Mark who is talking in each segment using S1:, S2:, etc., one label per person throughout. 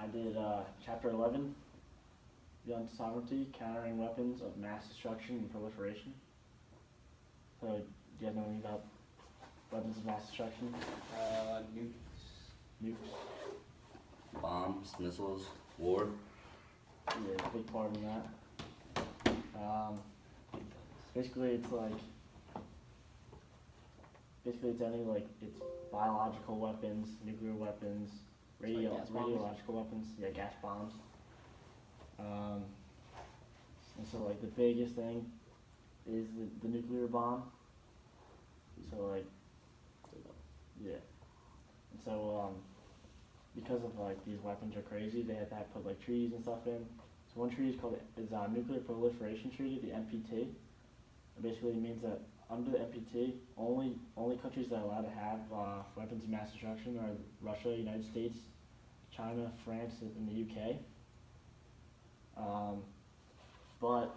S1: I did Chapter 11, Beyond Sovereignty, Countering Weapons of Mass Destruction and Proliferation. So, do you guys know anything about weapons of mass destruction?
S2: Nukes.
S1: Nukes?
S3: Bombs, missiles, war.
S1: Yeah, a big part in that. Basically, it's any it's biological weapons, nuclear weapons, radiological weapons, yeah, gas bombs. And so the biggest thing is the nuclear bomb. So yeah. And so because of these weapons are crazy, they had to put treaties and stuff in. So one treaty is Nuclear Proliferation Treaty, the NPT. It basically means that under the NPT, only countries that are allowed to have weapons of mass destruction are Russia, United States, China, France, and the UK. But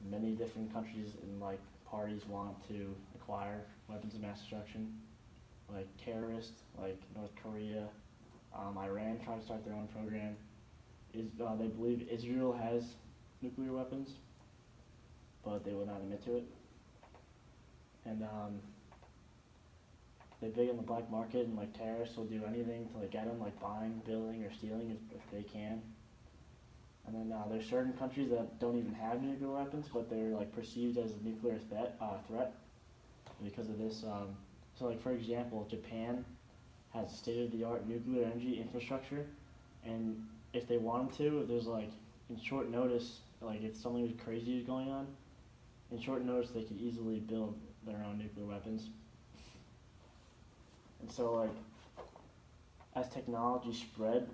S1: many different countries and parties want to acquire weapons of mass destruction, like terrorists, like North Korea, Iran trying to start their own program. They believe Israel has nuclear weapons, but they will not admit to it. And they're big on the black market, and terrorists will do anything to get them, buying, building, or stealing if they can. And then there's certain countries that don't even have nuclear weapons, but they're perceived as a nuclear threat because of this. So for example, Japan has state-of-the-art nuclear energy infrastructure, and if they wanted to, if there's in short notice, if something crazy is going on, in short notice they could easily build their own nuclear weapons. And so as technology spread,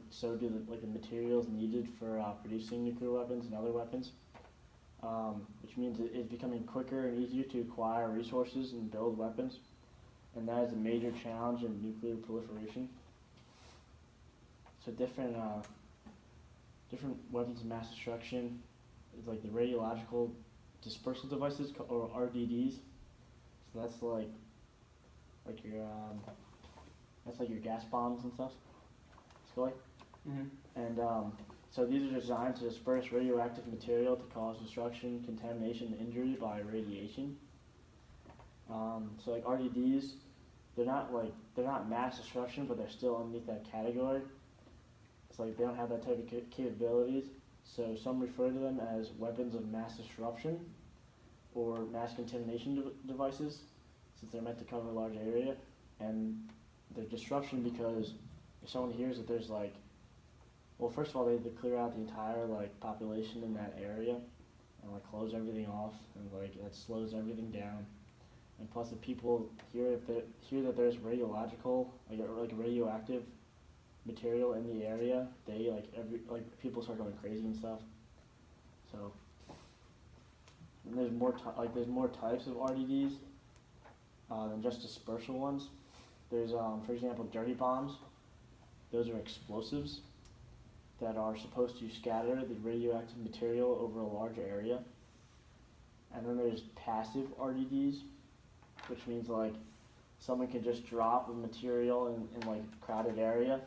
S1: so do the materials needed for producing nuclear weapons and other weapons, which means it's becoming quicker and easier to acquire resources and build weapons, and that is a major challenge in nuclear proliferation. So different weapons of mass destruction is the radiological dispersal devices, or RDDs. So that's your gas bombs and stuff. Scully?
S2: Mm-hmm.
S1: And so these are designed to disperse radioactive material to cause destruction, contamination, and injury by radiation. So RDDs, they're not mass destruction, but they're still underneath that category. It's they don't have that type of capabilities. So some refer to them as weapons of mass disruption or mass contamination devices, since they're meant to cover a large area. And they're disruption because if someone hears that there's well, first of all, they clear out the entire population in that area and close everything off, and that slows everything down. And plus, if people hear that there's radiological radioactive material in the area, they people start going crazy and stuff. So and there's more types of RDDs than just dispersal ones. There's for example, dirty bombs. Those are explosives that are supposed to scatter the radioactive material over a large area. And then there's passive RDDs, which means someone can just drop the material in a crowded area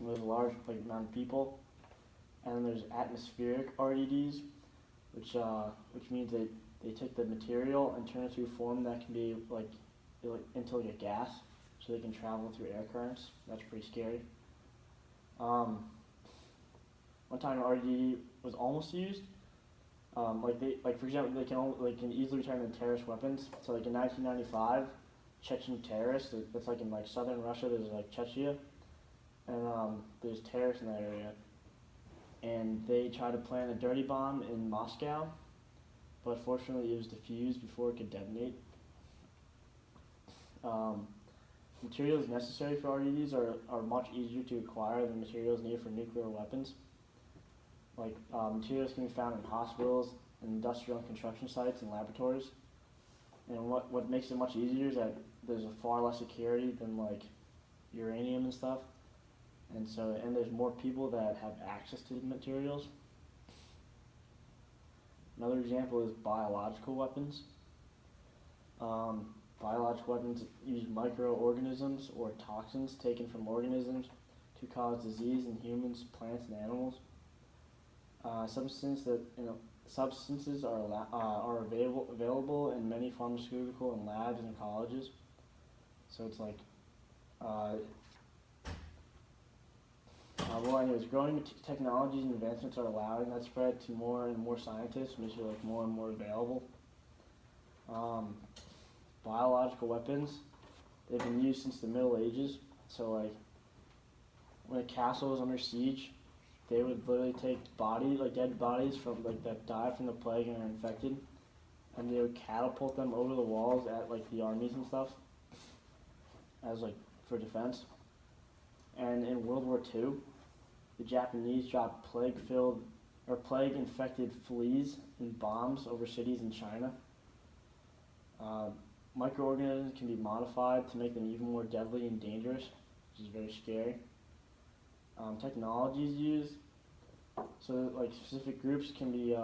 S1: with a large amount of people. And then there's atmospheric RDDs, which means they take the material and turn it to a form that can be into a gas, so they can travel through air currents. That's pretty scary. One time an RDD was almost used. For example, they can easily turn into terrorist weapons. So in 1995, Chechen terrorists. That's in southern Russia. There's Chechnya, and there's terrorists in that area, and they tried to plant a dirty bomb in Moscow, but fortunately it was defused before it could detonate. Materials necessary for RDDs are much easier to acquire than materials needed for nuclear weapons. Materials can be found in hospitals, industrial and construction sites, and laboratories. And what makes it much easier is that there's a far less security than uranium and stuff. And there's more people that have access to the materials. Another example is biological weapons. Biological weapons use microorganisms or toxins taken from organisms to cause disease in humans, plants, and animals. Substances are available in many pharmaceutical and labs and colleges. So it's like, anyways, growing technologies and advancements are allowing that spread to more and more scientists, which are like more and more available. Biological weapons, they've been used since the Middle Ages. So like, when a castle was under siege, they would literally take dead bodies from that died from the plague and are infected, and they would catapult them over the walls at the armies and stuff, as for defense. And in World War II, the Japanese dropped plague-infected fleas and bombs over cities in China. Microorganisms can be modified to make them even more deadly and dangerous, which is very scary. Technologies used, so specific groups can be,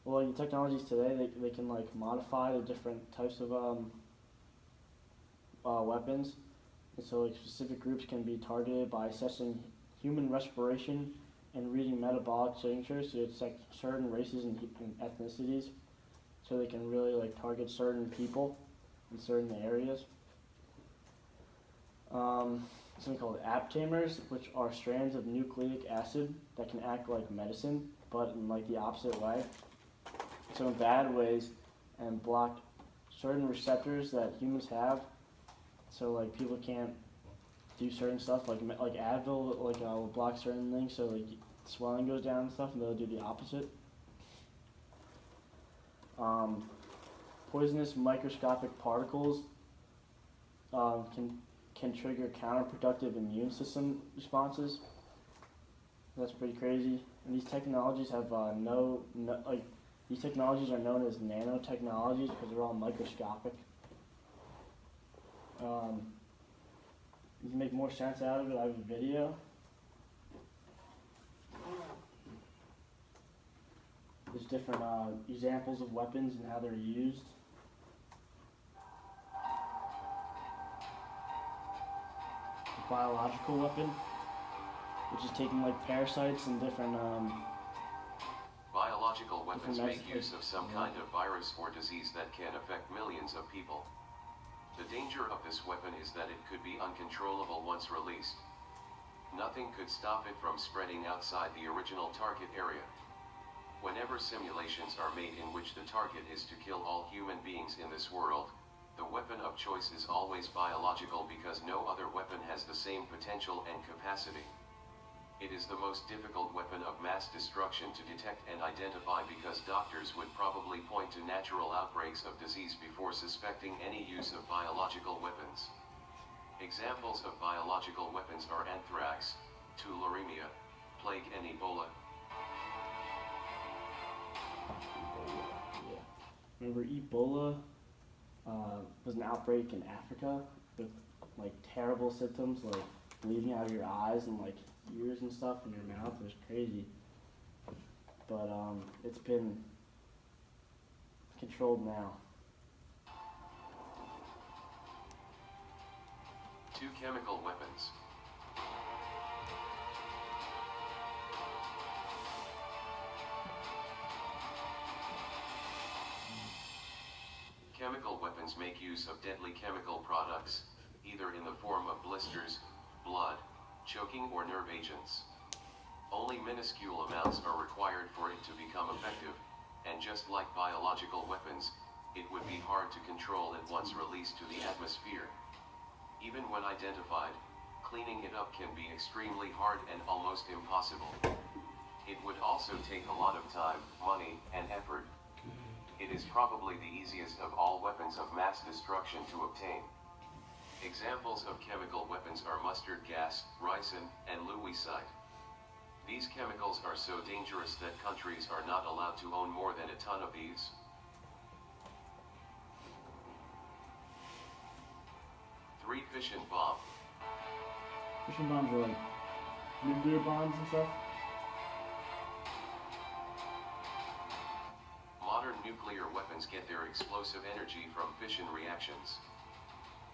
S1: the technologies today, they can modify the different types of weapons. And so specific groups can be targeted by assessing human respiration and reading metabolic signatures to detect certain races and ethnicities, so they can really target certain people in certain areas. Something called aptamers, which are strands of nucleic acid that can act like medicine, but in the opposite way. So in bad ways, and block certain receptors that humans have. So people can't do certain stuff, like Advil, will block certain things, so swelling goes down and stuff, and they'll do the opposite. Poisonous microscopic particles can trigger counterproductive immune system responses. That's pretty crazy. And these technologies have these technologies are known as nanotechnologies because they're all microscopic. You can make more sense out of it. I have a video. There's different examples of weapons and how they're used. A biological weapon, which is taking parasites and different
S2: biological weapons make use of some kind of virus or disease that can affect millions of people. The danger of this weapon is that it could be uncontrollable once released. Nothing could stop it from spreading outside the original target area. Whenever simulations are made in which the target is to kill all human beings in this world, the weapon of choice is always biological because no other weapon has the same potential and capacity. It is the most difficult weapon of mass destruction to detect and identify because doctors would probably point to natural outbreaks of disease before suspecting any use of biological weapons. Examples of biological weapons are anthrax, tularemia, plague and Ebola.
S1: Yeah. Remember Ebola was an outbreak in Africa with terrible symptoms like bleeding out of your eyes and ears and stuff in your mouth. It was crazy. But it's been controlled now.
S2: 2 chemical weapons. Chemical weapons make use of deadly chemical products, either in the form of blisters, blood, choking or nerve agents. Only minuscule amounts are required for it to become effective, and just like biological weapons, it would be hard to control it once released to the atmosphere. Even when identified, cleaning it up can be extremely hard and almost impossible. It would also take a lot of time, money, and effort. It is probably the easiest of all weapons of mass destruction to obtain. Examples of chemical weapons are mustard gas, ricin, and lewisite. These chemicals are so dangerous that countries are not allowed to own more than a ton of these. Three fission bomb.
S1: Fission bombs are nuclear bombs and stuff.
S2: Modern nuclear weapons get their explosive energy from fission reactions.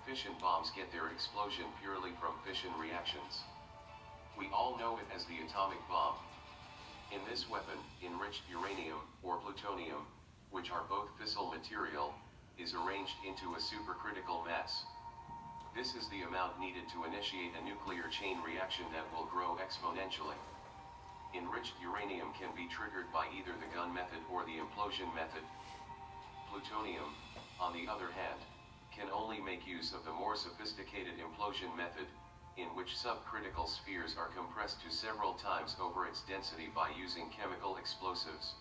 S2: Fission bombs get their explosion purely from fission reactions. We all know it as the atomic bomb. In this weapon, enriched uranium, or plutonium, which are both fissile material, is arranged into a supercritical mass. This is the amount needed to initiate a nuclear chain reaction that will grow exponentially. Enriched uranium can be triggered by either the gun method or the implosion method. Plutonium, on the other hand, can only make use of the more sophisticated implosion method, in which subcritical spheres are compressed to several times over its density by using chemical explosives.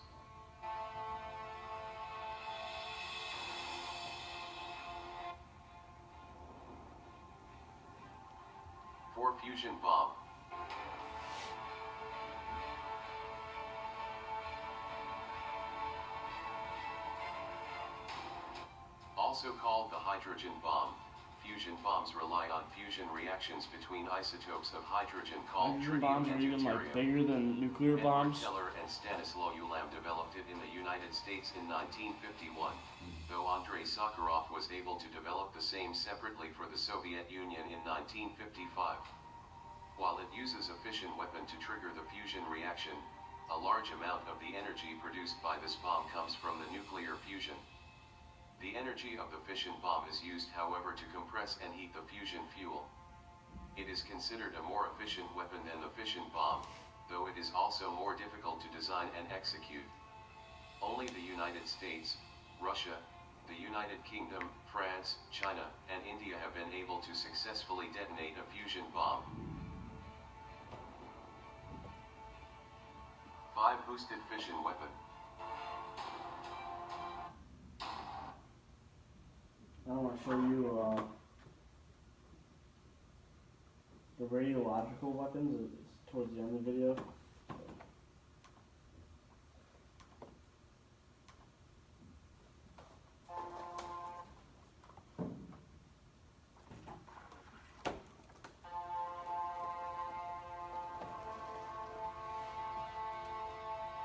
S2: For fusion bomb. Also called the hydrogen bomb, fusion bombs rely on fusion reactions between isotopes of hydrogen called
S1: Hydrogen
S2: tritium
S1: bombs are
S2: and
S1: even like
S2: deuterium.
S1: bigger than nuclear
S2: Edward
S1: bombs.
S2: Teller and Stanislaw Ulam developed it in the United States in 1951, though Andrei Sakharov was able to develop the same separately for the Soviet Union in 1955. While it uses a fission weapon to trigger the fusion reaction, a large amount of the energy produced by this bomb comes from the nuclear fusion. The energy of the fission bomb is used, however, to compress and heat the fusion fuel. It is considered a more efficient weapon than the fission bomb, though it is also more difficult to design and execute. Only the United States, Russia, the United Kingdom, France, China, and India have been able to successfully detonate a fusion bomb. 5 boosted fission weapon.
S1: I want to show you the radiological weapons. It's towards the end of the video.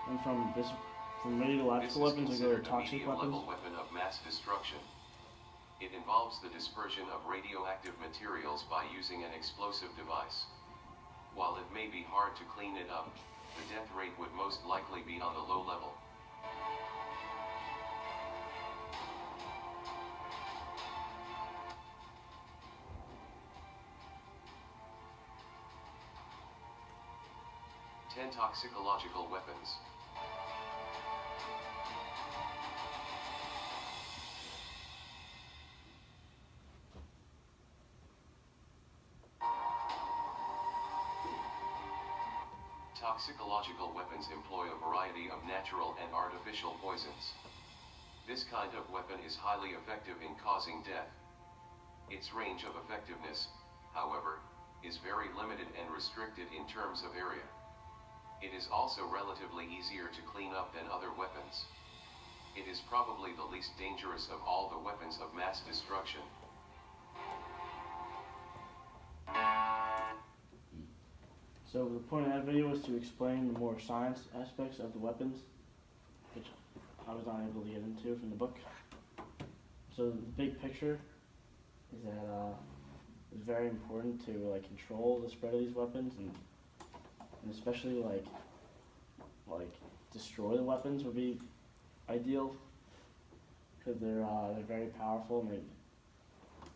S1: And from radiological weapons, we go to toxic weapons.
S2: Level weapon of mass destruction. It involves the dispersion of radioactive materials by using an explosive device. While it may be hard to clean it up, the death rate would most likely be on the low level. Toxicological weapons. Toxicological weapons employ a variety of natural and artificial poisons. This kind of weapon is highly effective in causing death. Its range of effectiveness, however, is very limited and restricted in terms of area. It is also relatively easier to clean up than other weapons. It is probably the least dangerous of all the weapons of mass destruction.
S1: So the point of that video was to explain the more science aspects of the weapons, which I was not able to get into from the book. So the big picture is that it's very important to control the spread of these weapons, and especially like destroy the weapons would be ideal, because they're very powerful and they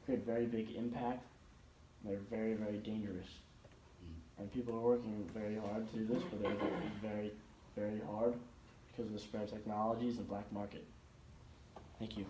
S1: create very big impact. And they're very, very dangerous. And people are working very hard to do this, but they're very, very hard because of the spread of technologies and black market. Thank you.